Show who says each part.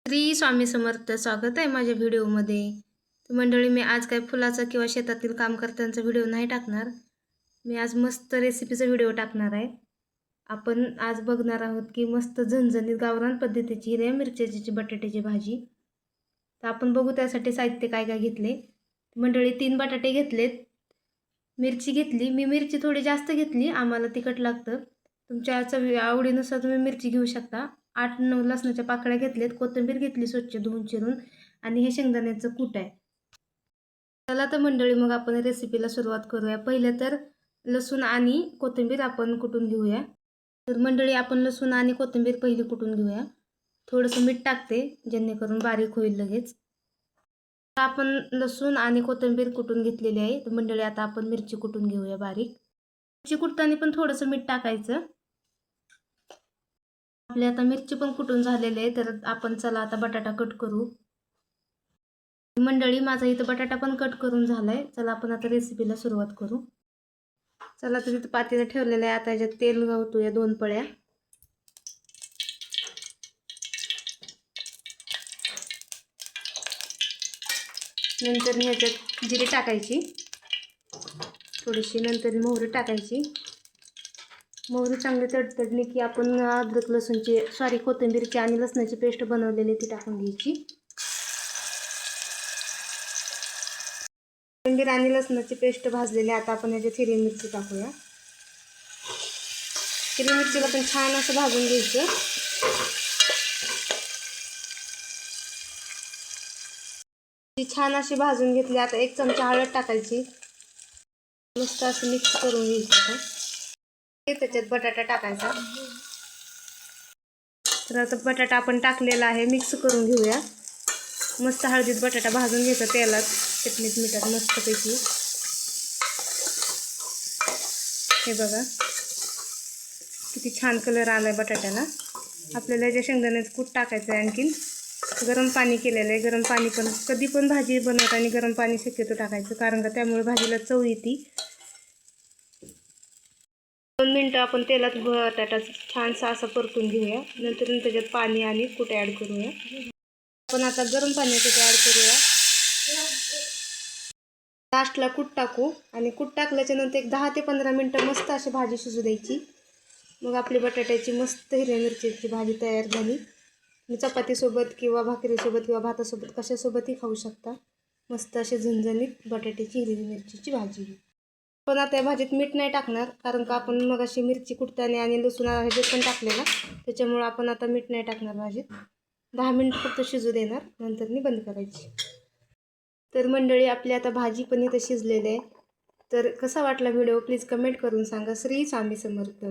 Speaker 1: श्री स्वामी समर्थ. स्वागत आहे माझ्या व्हिडिओमध्ये. तर मंडळी, मी आज काय फुलाचा किंवा शेतातील काम करतानाचा व्हिडिओ नाही टाकणार. मी आज मस्त रेसिपीचा व्हिडिओ टाकणार आहे. आपण आज बघणार आहोत की मस्त झणझणीत गावरान पद्धतीची हिरव्या मिरच्याची बटाट्याची भाजी. तर आपण बघू त्यासाठी साहित्य काय काय घेतले. मंडळी, 3 बटाटे घेतलेत, मिरची घेतली. मी मिरची थोडी जास्त घेतली, आम्हाला तिखट लागतं. तुमच्या आवडीनुसार तुम्ही मिरची घेऊ शकता. 8-9 लसणाच्या पाकळ्या घेतल्यात, कोथिंबीर घेतली स्वच्छ धुवून चिरून, आणि हे शेंगदाण्याचं कूट आहे. चला तर मंडळी, मग आपण रेसिपीला सुरुवात करूया. पहिलं तर लसूण आणि कोथिंबीर आपण कुटून घेऊया. तर मंडळी, आपण लसूण आणि कोथिंबीर पहिली कुटून घेऊया. थोडंसं मीठ टाकते जेणेकरून बारीक होईल लगेच. आपण लसूण आणि कोथिंबीर कुटून घेतलेली आहे. तर मंडळी, आता आपण मिरची कुटून घेऊया बारीक. मिरची कुटताना पण थोडंसं मीठ टाकायचं. आपली आता मिरची पण कुटून झालेली आहे. तर आपण चला आता बटाटा कट करू. मंडळी, माझा इथं बटाटा पण कट करून झालाय. चला आपण आता रेसिपीला सुरुवात करू. चला तर तिथं पातेलं ठेवलेलं आहे. आता याच्यात तेल घालतोया 2 पळ्या. नंतर ह्याच्यात जिरे टाकायची थोडीशी, नंतर मोहरी टाकायची. मोहरी चांगली तडतडली की आपण अद्रक लसूणची कोथिंबीरची आणि लसणाची पेस्ट बनवलेली ती टाकून घ्यायची. कोथिंबीर आणि लसणाची पेस्ट भाजलेली. आता आपण याच्यात हिरवी मिरची टाकूया. हिरवी मिरचीला पण छान असं भाजून घ्यायचं. ती छान अशी भाजून घेतली. आता 1 चमचा हळद टाकायची. मस्त असं मिक्स करून घ्यायचं. त्याच्यात बटाटा टाकायचा. तर आता बटाटा आपण टाकलेला आहे, मिक्स करून घेऊया. मस्त हळदीत बटाटा भाजून घ्यायचा तेलात, चटणीत मिठात मस्तपैकी. हे बघा किती छान कलर आलाय बटाट्याला. आपल्याला जे शेंगदाण्याचं कूट टाकायचं आहे. आणखीन गरम पाणी केलेलं आहे. गरम पाणी पण कधी पण भाजी बनवताना गरम पाणी शक्यतो टाकायचं, कारण का त्यामुळे भाजीला चव येते. 2 मिनटं आपण तेलात बटाटा छानसा असा परतून घेऊया. नंतर त्याच्यात पाणी आणि कूट ॲड करूया. आपण आता गरम पाण्याचं ॲड करूया. लास्टला कूट टाकू, आणि कूट टाकल्याच्या नंतर एक 10 ते 15 मिनटं मस्त अशी भाजी शिजू द्यायची. मग आपली बटाट्याची मस्त हिरव्या मिरचीची भाजी तयार झाली. चपातीसोबत किंवा भाकरीसोबत किंवा भातासोबत कशासोबतही खाऊ शकता. मस्त अशी झणझणीत बटाट्याची हिरवी मिरचीची भाजी. पण आता या भाजीत मीठ नाही टाकणार, कारण का आपण मग अशी मिरची कुटताना आणि लसूण ह्याच्यात पण टाकलेला, त्याच्यामुळं आपण आता मीठ नाही टाकणार भाजीत. 10 मिनिट फक्त शिजू देणार, नंतर बंद करायची. तर मंडळी, आपली आता भाजी पण इथं शिजलेली आहे. तर कसा वाटला व्हिडिओ प्लीज कमेंट करून सांगा. श्री स्वामी समर्थ.